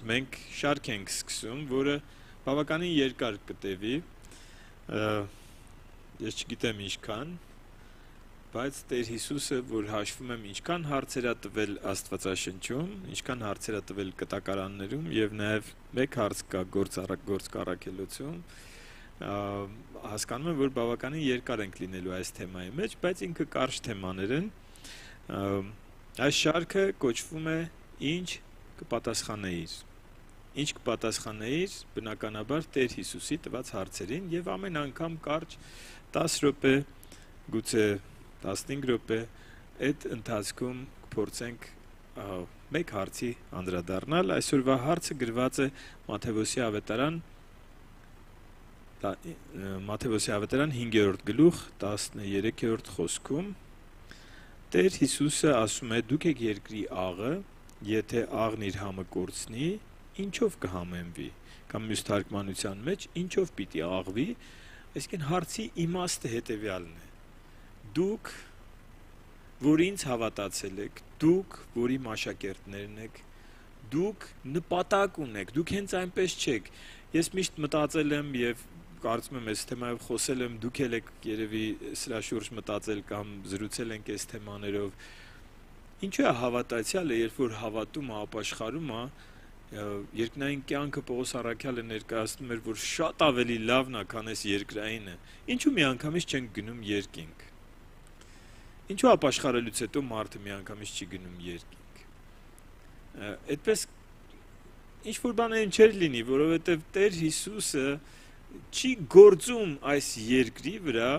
մենք շարք ենք սկսում, որը բավականին երկար կտևի, ես չգիտեմ ինչքան, բայց Տեր Հիսուսը, որ հաշվում եմ ինչքան հարցեր է տվել Աստվածաշնչում, ինչքան հարցեր է տվել կտակարաններում եւ նաեւ մեկ հարց կա գործ կառաքելոցում, հասկանում եմ, որ բավականին երկար ենք լինելու այս թեմայի մեջ, բայց ինքը կարճ թեմաներ են, այս շարքը կոչվում է «Ինչ կպատասխանեիր»։ Ինչ կպատասխանեիր, բնականաբար Տեր Հիսուսի տված հարցերին եւ ամեն անգամ կարճ 10 րոպե, գուցե 15 րոպե այդ ընթացքում կփորձենք մեկ հարցի անդրադառնալ։ Այսօրվա հարցը գրված է Մատթեոս ավետարան 5-րդ գլուխ 13-րդ խոսքում Տեր Հիսուսը ասում է. «Դուք եք երկրի աղը, եթե աղն իր համը կորցնի, ինչով կհամեմվի»։ Կամ մյուս թարգմանության մեջ ինչով պիտի աղվի, այսինքն հարցի իմաստը հետևյալն է. դուք, որ ինձ հավատացել եք, դուք, որ իմ աշակերտներն եք, դուք նպատակ ունեք, դուք հենց այնպես չեք։ Ես միշտ մտածել եմ եւ կարծում եմ այս թեմայով խոսել եմ, դուք եք երևի սրա շուրջ մտածել կամ զրուցել ենք այս թեմաներով։ Ինչու է հավատացյալը, երբ որ հավատում է, ապաշխարում է, երկնային կյանքը Պողոս առաքյալը ներկայացնում էր, որ շատ ավելի լավն է, քան այս երկրայինը։ Ինչու միանգամից չենք գնում երկինք։ Ինչու ապաշխարելուց հետո մարդը միանգամից չի գնում երկինք։ Այդպես ինչ որ բաներ չէր լինի, որովհետև Տեր Հիսուսը չի գործում այս երկրի վրա,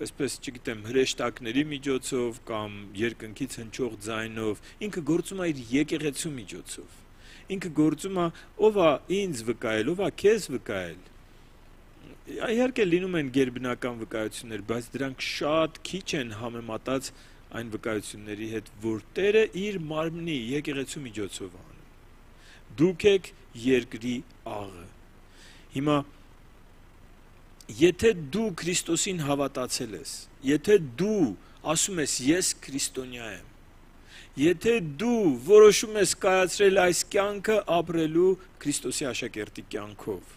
այսպես չգիտեմ, հրեշտակների միջոցով կամ երկնքից հնչող ձայնով, ինքը գործում է իր եկեղեցու միջոցով։ Ինքը գործում է, ով է ինձ վկայել, ով է քեզ վկայել։ Իհարկե լինում են գերբնական վկայություններ, բայց դրանք շատ քիչ են համեմատած այն վկայությունների հետ, որ Տերը իր մարմնի եկեղեցու միջոցով անում։ Դուք եք երկրի աղը։ Հիմա եթե դու Քրիստոսին հավատացել ես, եթե դու ասում ես ես քրիստոնյա եմ, եթե դու որոշում ես կայացրել այս կյանքը ապրելու Քրիստոսի աշակերտի կյանքով,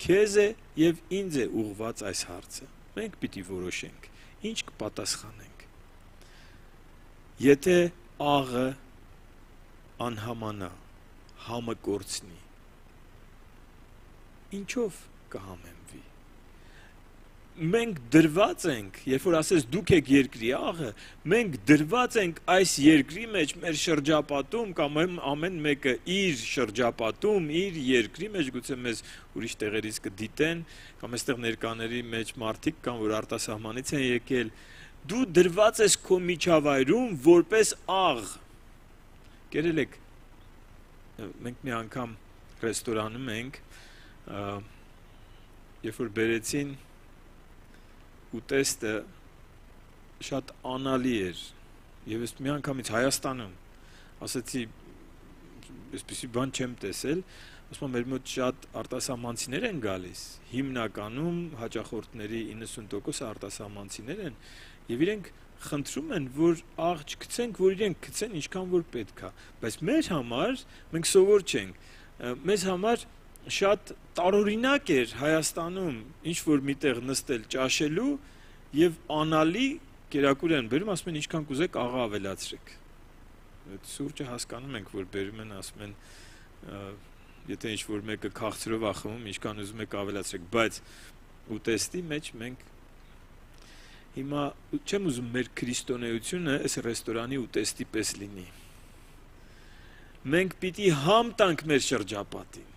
քեզ է եւ ինձ է ուղղված այս հարցը։ Մենք պիտի որոշենք, ինչ կպատասխանենք։ Եթե աղը անհամանա, համը կորցնի, ինչով կհամեմվի։ Մենք դրված ենք, երբ որ ասես դուք եք երկրի աղը, մենք դրված ենք այս երկրի մեջ մեր շրջապատում կամ ամեն մեկը իր շրջապատում, իր երկրի մեջ, գուցե մեզ ուրիշ տեղերից կդիտեն, կամ այստեղ ներկաների մեջ մարդիկ կան, որ արտասահմանից են եկել, դու դրված ես քո միջավայրում որպես աղ։ Կերել եք, մենք մի անգամ ռեստորանում ենք, երբ որ բերեցին ուտեստը շատ անալի էր եւ ես մի անգամից Հայաստանում ասացի այսպեսի բան չեմ տեսել, ասում եմ մեր մոտ շատ արտասահմանցիներ են գալիս, հիմնականում հաճախորդների 90% արտասահմանցիներ են եւ իրենք խնդրում են, որ աղ չգցենք, որ իրենք գցեն ինչքան որ պետք է, բայց մեր համար մենք սովոր չենք, մեզ համար շատ տարօրինակ էր Հայաստանում ինչ որ միտեղ նստել ճաշելու եւ անալի կերակուր են բերում, ասում են ինչքան կուզեք աղա ավելացրեք։ Այդ սուրճը հասկանում ենք, որ բերում են, ասում են եթե ինչ որ մեկը քաղցրով է խմում, ինչքան ուզում եք ավելացրեք, բայց ուտեստի մեջ մենք հիմա չեմ ուզում մեր քրիստոնեությունը այս ռեստորանի ուտեստի պես լինի։ Մենք պիտի համ տանք մեր շրջապատին։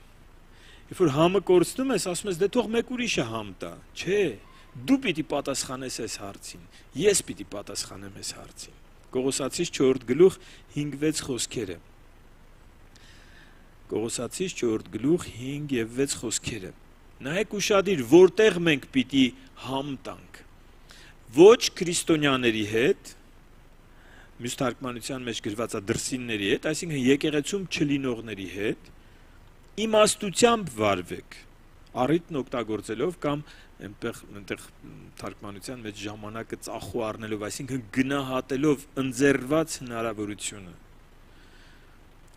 Երբ որ համը կորցնում ես, ասում ես դե թող մեկ ուրիշը համ տա։ Չէ, դու պիտի պատասխանես այս հարցին։ Ես պիտի պատասխանեմ այս հարցին։ Կողոսացիս 4 գլուխ 5-6 խոսքերը։ Կողոսացիս 4 գլուխ 5 եւ 6 խոսքերը։ Նայեք ուշադիր, որտեղ մենք պիտի համ տանք։ Ոչ քրիստոնյաների հետ, մյուս թարգմանության մեջ գրված է դրսինների հետ, այսինքն եկեղեցում չլինողների հետ, իմաստությամբ վարվեք, առիթն օգտագործելով կամ այնտեղ թարգմանության մեջ ժամանակը ծախու առնելով, այսինքն գնահատելով ընձեռված հնարավորությունը։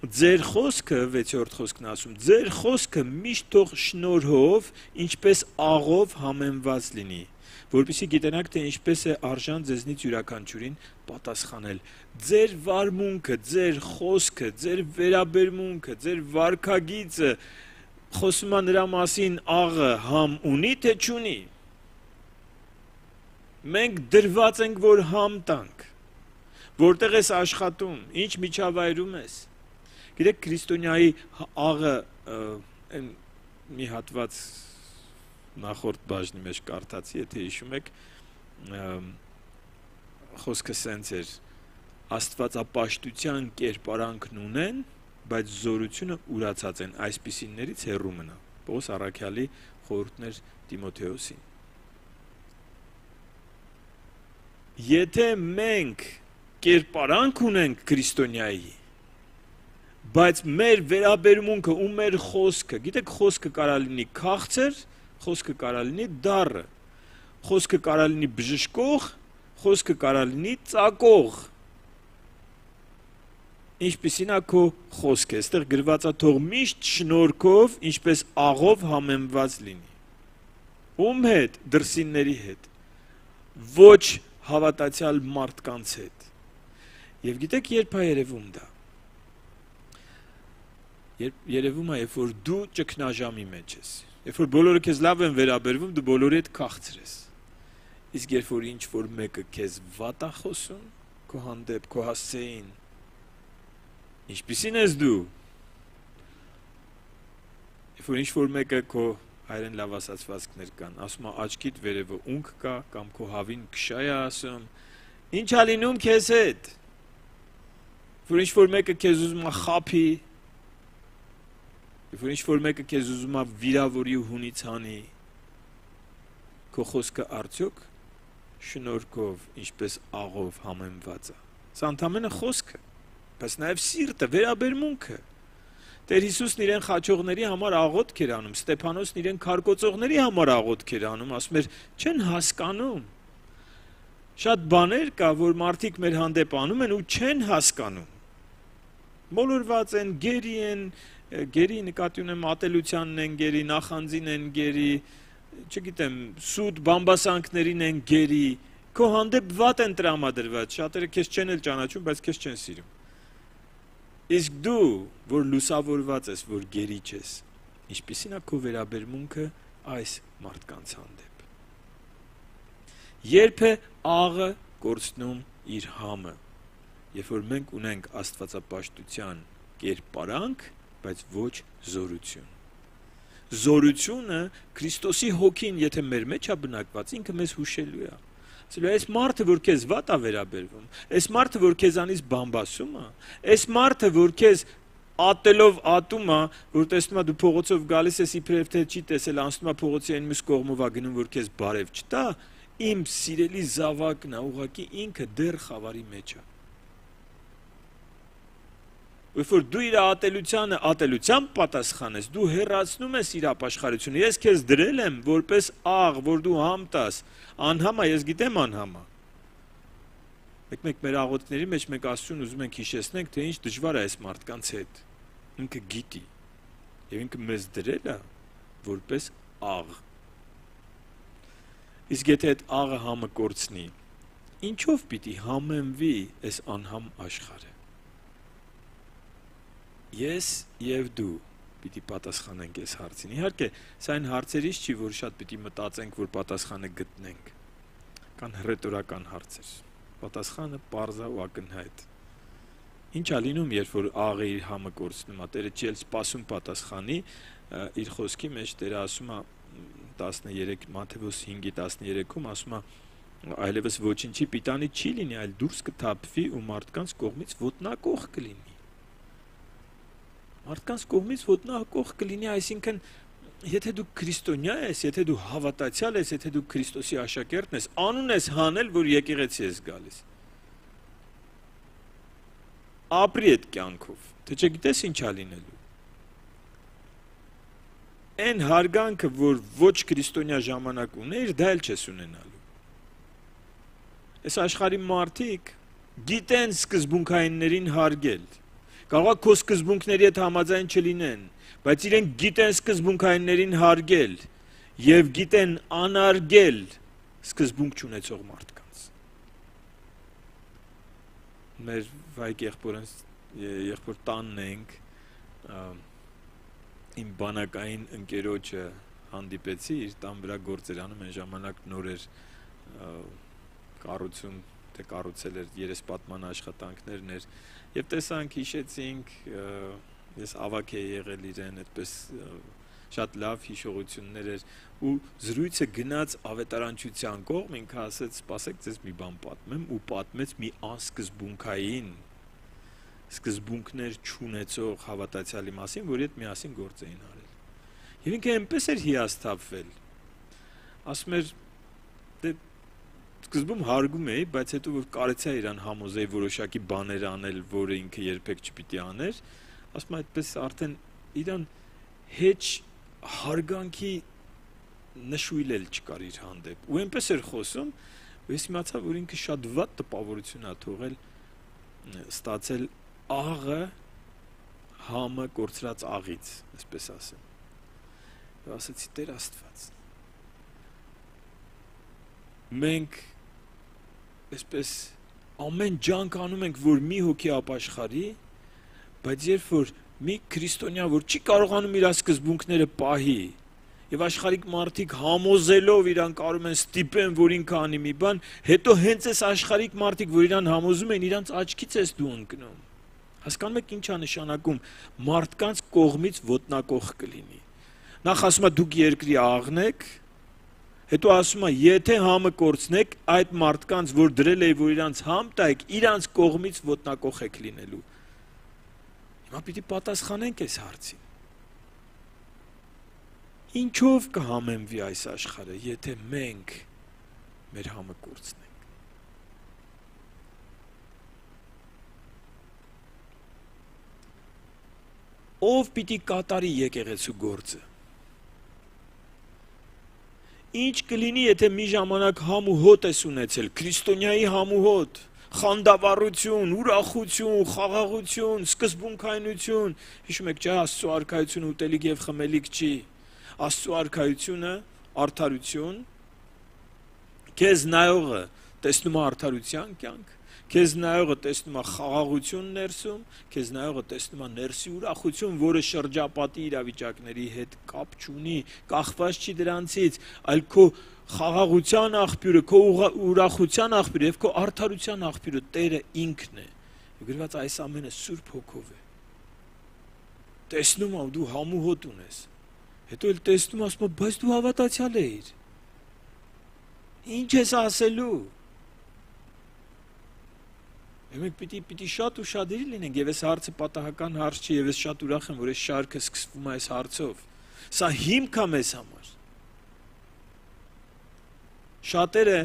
Ձեր խոսքը 6-րդ խոսքն ասում, ձեր խոսքը միշտ թող շնորհով, ինչպես աղով համեմված լինի, որպեսզի գիտենաք, թե ինչպես է արժան ձեզնից յուրաքանչյուրին պատասխանել։ Ձեր վարմունքը, ձեր խոսքը, ձեր վերաբերմունքը, ձեր վարքագիծը խոսում է նրա մասին աղը համ ունի, թե չունի։ Մենք դրված ենք, որ համ տանք։ Որտեղ ես աշխատում, ինչ միջավայրում ես։ Գիտեք, քրիստոնյայի աղը մի հատված նախորդ բաժնի մեջ կարդացի, եթե հիշում եք, խոսքը սենց էր, աստվածապաշտության կերպարանքն ունեն, բայց զորությունը ուրացած են, այսպիսիներից հեռու մնա։ Պողոս առաքյալի խորհուրդներ Տիմոթեոսին։ Եթե մենք կերպարանք ունենք քրիստոնյայի, բայց մեր վերաբերմունքը ու մեր խոսքը, գիտեք, խոսքը կարա լինի քաղցր, խոսքը կարա լինի դառը, խոսքը կարա լինի բժշկող, խոսքը կարա լինի ծակող։ Ինչպիսին է քո խոսքը, այստեղ գրված է թող միշտ շնորհքով, ինչպես աղով համեմված լինի։ Ում հետ, դրսինների հետ, ոչ հավատացյալ մարդկանց հետ։ Եվ գիտեք, երբ է երևում դա։ Երևում է, երբ որ դու ճգնաժամի մեջ ես, երբ որ բոլորը քեզ լավ են վերաբերվում, դու բոլորի հետ քաղցր ես։ Իսկ երբ որ ինչ որ մեկը քեզ վատ է խոսում, քո հանդեպ, քո հասցեին, ինչպիսին ես դու։ Երբ որ ինչ որ մեկը քո հայերեն լավ ասացվածքներ կան, ասում է աչքիդ վերևը ունք կա, կամ քո հավին քշա է ասում, ինչ է լինում քեզ հետ։ Որ ինչ որ մեկը քեզ ուզում է խափի, որ ինչ որ մեկը քեզ ուզում է վիրավորի ու հունից հանի, քո խոսքը արդյոք շնորհքով, ինչպես աղով համեմված է։ Սա ընդամենը խոսքը, բայց նաև սիրտը, վերաբերմունքը։ Տեր Հիսուսն իրեն խաչողների համար աղոթք էր անում, Ստեփանոսն իրեն քարկոծողների համար աղոթք էր անում, ասում էր, չեն հասկանում։ Շատ բաներ կա, որ մարդիկ մեր հանդեպ անում են ու չեն հասկանում։ Մոլորված են, գերի են, գերի նկատի ունեմ ատելությանն են գերի, նախանձին են գերի, չգիտեմ, սուտ բամբասանքներին են գերի, քո հանդեպ վատ են տրամադրված, շատերը քեզ չեն էլ ճանաչում, բայց քեզ չեն սիրում։ Իսկ դու, որ լուսավորված ես, որ գերի չես, ինչպիսին է քո վերաբերմունքը այս մարդկանց հանդեպ։ Երբ է աղը կորցնում իր համը, երբ որ մենք ունենք աստվածապաշտության կերպարանք, բայց ոչ զորություն։ Զորությունը Քրիստոսի հոգին, եթե մեր մեջ է բնակված, ինքը մեզ հուշելու է։ Ասելու է, այս մարդը, որ քեզ վատ է վերաբերվում, այս մարդը, որ քեզանից բամբասում է, այս մարդը, որ քեզ ատելով ատում է, որ տեսնում է դու փողոցով գալիս ես, իբրև թե չի տեսել, անցնում է փողոցի այն մյուս կողմով է գնում, որ քեզ բարև չտա, իմ սիրելի զավակն է, ուղղակի ինքը դեռ խավարի մեջ է։ Երբ որ դու իր ատելությանը ատելությամբ պատասխանես, դու հեռացնում ես իր ապաշխարությունը։ Ես քեզ դրել եմ որպես աղ, որ դու համ տաս։ Անհամա, ես գիտեմ անհամա։ Մեկ մեր աղոթքների մեջ մենք Աստծուն ուզում ենք հիշեցնենք, թե ինչ դժվար է այս մարդկանց հետ։ Ինքը գիտի։ Եվ ինքը մեզ դրել է որպես աղ։ Իսկ եթե այդ աղը համը կորցնի, ինչով պիտի համեմվի այս անհամ աշխարհը։ Ես եւ դու պիտի պատասխանենք այս հարցին։ Իհարկե, սա այն հարցերից չի, որ շատ պիտի մտածենք, որ պատասխանը գտնենք։ Կան հռետորական հարցեր։ Պատասխանը պարզ է ու ակնհայտ։ Ինչ է լինում, երբ որ աղը իր համը կորցնում է, Տերը չի էլ սպասում պատասխանի, իր խոսքի մեջ Տերը ասում է 13 Մատթեոս 5:13-ում ասում է այլևս ոչինչի պիտանի չի լինի, այլ դուրս կթափվի ու մարդկանց կողմից ոտնակող կլինի։ Մարդկանց կողմից ոտնակող կլինի, այսինքն, եթե դու քրիստոնյա ես, եթե դու հավատացյալ ես, եթե դու Քրիստոսի աշակերտն ես, անուն ես հանել, որ եկեղեցի ես գալիս։ Ապրի այդ կյանքով, թե չգիտես ինչ է լինելու։ Այն հարգանքը, որ ոչ քրիստոնյա ժամանակ ուներ, դա էլ չես ունենալու։ Այս աշխարհի մարդիկ գիտեն սկզբունքայիններին հարգել։ Կարող է քո սկզբունքների հետ համաձայն չլինեն, բայց իրենք գիտեն սկզբունքայիններին հարգել եւ գիտեն անարգել սկզբունք չունեցող մարդկանց։ Մեր վայք եղբոր տանն ենք, իմ բանակային ընկերոջը հանդիպեցի, իր տան վրա գործեր անում, այն ժամանակ նոր էր կառուցում, թե կառուցել էր երեսպատման աշխատանքներն էր, եւ տեսանք, հիշեցինք, ես ավակ էի եղել իրեն, այդպես շատ լավ հիշողություններ էր, ու զրույցը գնաց ավետարանչության կողմ, ինքը ասեց, սպասեք, ձեզ մի բան պատմեմ, ու պատմեց մի անսկզբունքային սկզբունքներ չունեցող հավատացյալի մասին, որի հետ միասին գործ էին արել։ Եվ ինքը այնպես էր հիասթափվել, ասում էր, դե սկզբում հարգում էի, բայց հետո որ կարեցա իրան համոզեի որոշակի բաներ անել, որը ինքը երբեք չպիտի աներ, ասում այդպես արդեն իրան հեչ հարգանքի նշույլ էլ չկար իր հանդեպ։ Ու այնպես էր խոսում, ու ես իմացա, որ ինքը շատ վատ տպավորություն է թողել, ստացել աղը համը կորցրած աղից, այսպես ասեմ։ Ու ասեցի, Տեր Աստված, մենք այսպես ամեն ջանք անում ենք, որ մի հոգի ապաշխարի, բայց երբ որ մի քրիստոնյա, որ չի կարողանում իր սկզբունքները պահի, եւ աշխարհիկ մարդիկ համոզելով իրան կարող են ստիպեն, որ ինքը անի մի բան, հետո հենց այս աշխարհիկ մարդիկ, որ իրան համոզում են, իրանց աչքից ես դու ընկնում։ Հասկանում եք ինչ է նշանակում մարդկանց կողմից ոտնակող կլինի։ Նախ ասում է դուք երկրի աղն եք, հետո ասում է եթե համը կորցնեք, այդ մարդկանց, որ դրել էի, որ իրանց համ տայք, իրանց կողմից ոտնակող եք լինելու։ Հիմա պիտի պատասխանենք այս հարցին։ Ինչով կհամեմվի այս աշխարհը, եթե մենք մեր համը կորցնենք։ Ով պիտի կատարի եկեղեցու գործը։ Ինչ կլինի, եթե մի ժամանակ համ ու հոտ ես ունեցել, քրիստոնյայի համ ու հոտ, խանդավառություն, ուրախություն, խաղաղություն, սկզբունքայնություն, հիշում եք, չէ, Աստծո արքայությունը ուտելիք եւ խմելիք չի։ Աստծո արքայությունը արդարություն, քեզ նայողը տեսնում է արդարության կյանք, քեզ նայողը տեսնում է խաղաղություն ներսում, քեզ նայողը տեսնում է ներսի ուրախություն, որը շրջապատի իրավիճակների հետ կապ չունի, կախված չի դրանցից, այլ քո խաղաղության աղբյուրը, քո ուրախության աղբյուրը եւ քո արդարության աղբյուրը Տերը ինքն է։ Գրված այս ամենը Սուրբ Հոգով է։ Տեսնում եմ դու համ ու հոտ ունես։ Հետո էլ տեսնում ասում եմ, բայց դու հավատացյալ ես։ Ինչ ես ասելու։ Մենք պիտի շատ ուշադիր լինենք, եւ այս հարցը պատահական հարց չի, եւ ես շատ ուրախ եմ, որ այս շարքը սկսվում է այս հարցով։ Սա հիմք է մեզ համար։ Շատերը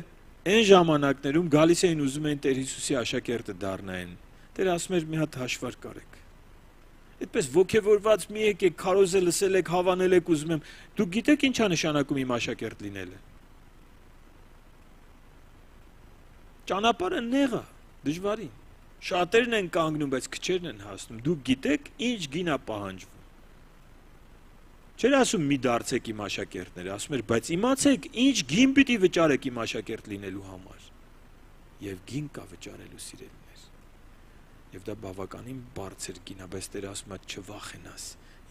այն ժամանակներում գալիս էին ուզում էին Տեր Հիսուսի աշակերտը դառնային։ Տերը ասում էր մի հատ հաշվարկ արեք։ Այդպես ոգևորված մի եկեք, քարոզը լսել եք, հավանել եք, ուզում եմ։ Դուք գիտեք ինչ է նշանակում իմ աշակերտ լինելը։ Ճանապարհը նեղ է, դժվարին։ Շատերն են կանգնում, բայց քչերն են հասնում։ Դուք գիտեք ինչ գին է պահանջվում։ Չէր ասում մի դարձեք իմ աշակերտները, ասում էր, բայց իմացեք ինչ գին պիտի վճարեք իմ աշակերտ լինելու համար։ Եվ գին կա վճարելու սիրելիներ։ Եվ դա բավականին բարձր գին է, բայց Տերը ասում է չվախենաս,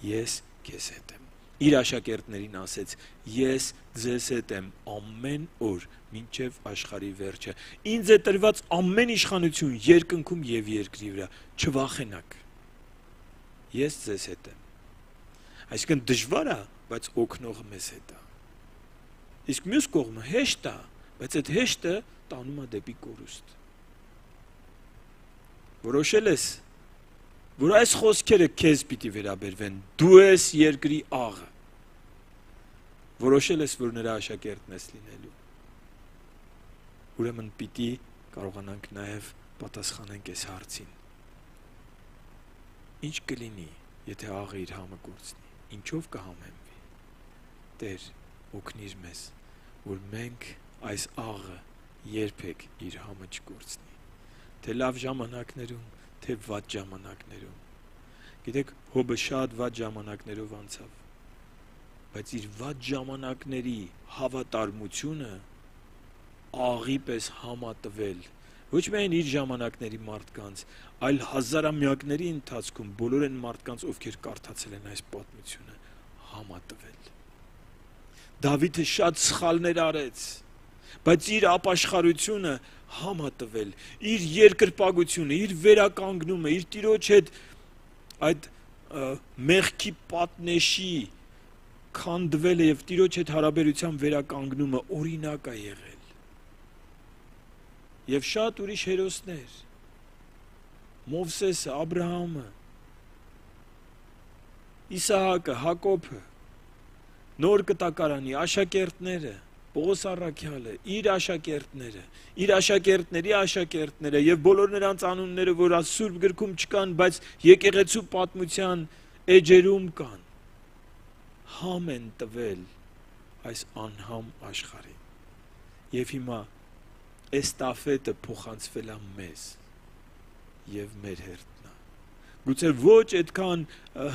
ես քեզ հետ եմ։ Իր աշակերտներին ասեց. ես ձեզ հետ եմ ամեն օր մինչև աշխարհի վերջը։ Ինձ է տրված ամեն իշխանություն երկնքում եւ երկրի վրա։ Չվախենաք։ Ես ձեզ հետ եմ։ Այսինքն դժվար է, բայց օգնողը մեզ հետ է։ Իսկ մյուս կողմը հեշտ է, բայց այդ հեշտը տանում է դեպի կորուստ։ Որոշել ես, որ այս խոսքերը քեզ պիտի վերաբերվեն, դու ես երկրի աղը։ Որոշել ես, որ նրա աշակերտն ես լինելու։ Ուրեմն պիտի կարողանանք նաև պատասխանենք այս հարցին։ Ինչ կլինի, եթե աղը իր համը կորցնի, ինչով կհամեմվի։ Տեր, օգնիր մեզ, որ մենք այս աղը երբեք իր համը չկորցնի, թե լավ ժամանակներում, թե վատ ժամանակներում, Գիտեք, Հոբը շատ վատ ժամանակներով անցավ, բայց իր վատ ժամանակների հավատարմությունը աղի պես համատվել, ոչ միայն իր ժամանակների մարդկանց, այլ հազարամյակների ընթացքում բոլոր այն մարդկանց, ովքեր կարդացել են այս պատմությունը, համատվել։ Դավիթը շատ սխալներ արեց, բայց իր ապաշխարությունը համատվել, իր երկրպագությունը, իր վերականգնումը, իր Տիրոջ հետ այդ մեղքի պատնեշի քանդվելը եւ Տիրոջ հետ հարաբերության վերականգնումը օրինակ է եղել։ Եվ շատ ուրիշ հերոսներ, Մովսեսը, Աբրահամը, Իսահակը, Հակոբը, Նոր Կտակարանի աշակերտները, Պողոս առաքյալը, իր աշակերտները, իր աշակերտների աշակերտները եւ բոլոր նրանց անունները, որ Սուրբ գրքում չկան, բայց եկեղեցու պատմության էջերում կան, համ են տվել այս անհամ աշխարհին։ Եվ հիմա էստաֆետը փոխանցվել է մեզ եւ մեր հերթն է։ Գուցե ոչ այդքան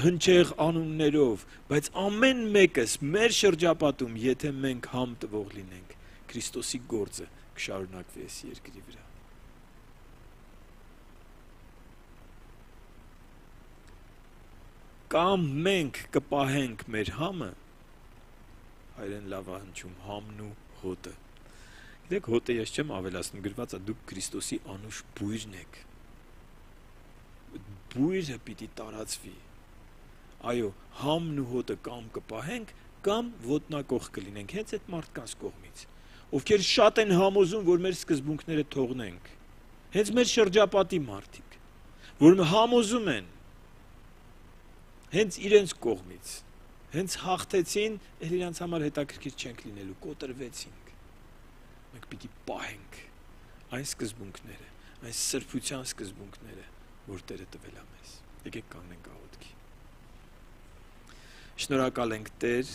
հնչեղ անուններով, բայց ամեն մեկս մեր շրջապատում, եթե մենք համ տվող լինենք, Քրիստոսի գործը կշարունակվի այս երկրի վրա։ Կամ մենք կպահենք մեր համը, հայերեն լավ է հնչում համն ու հոտը։ Գիտեք, հոտը ես չեմ ավելացնում, գրված է դուք Քրիստոսի անուշ բույրն եք։ Բույրը պիտի տարածվի։ Այո, համն ու հոտը կամ կպահենք, կամ ոտնակող կլինենք, հենց այդ մարդկանց կողմից, ովքեր շատ են համոզում, որ մեր սկզբունքները թողնենք, հենց մեր շրջապատի մարդիկ, որ համոզում են հենց իրենց կողմից, հենց հաղթեցին, էլ իրանց համար հետաքրքիր չենք լինելու, կոտրվեցինք։ Մենք պիտի պահենք այն սկզբունքները, այն սրբության սկզբունքները, որ Տերը տվել է մեզ։ Եկեք կանգնենք աղոթքի։ Շնորհակալ ենք Տեր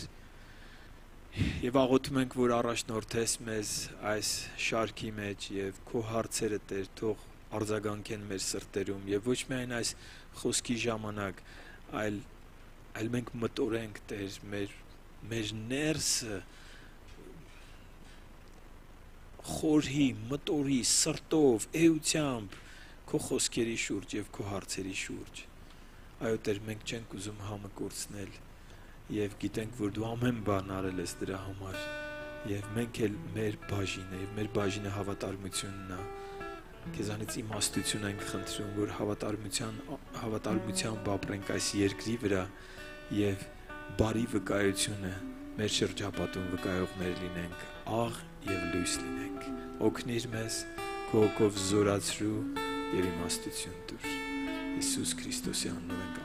եւ աղոթում ենք, որ առաջնորդես մեզ այս շարքի մեջ եւ քո հարցերը Տեր թող արձագանքեն մեր սրտերում եւ ոչ միայն այս խոսքի ժամանակ, այլ մենք մտորենք Տեր մեր ներսը խորհի, մտորի, սրտով, էությամբ քո խոսքերի շուրջ եւ քո հարցերի շուրջ։ Այո Տեր, մենք չենք ուզում համը կորցնել եւ գիտենք, որ դու ամեն բան արել ես դրա համար եւ մենք էլ մեր բաժինը եւ մեր բաժինը հավատարմությունն է։ Քեզանից իմաստություն ենք խնդրում, որ հավատարմությամբ ապրենք այս երկրի վրա եւ բարի վկայությունը մեր շրջապատում վկայողներ լինենք, աղ եւ լույս լինենք։ Օգնիր մեզ, քո հոգով զորացրու եւ իմաստություն տուր։ Հիսուս Քրիստոսի անունով ենք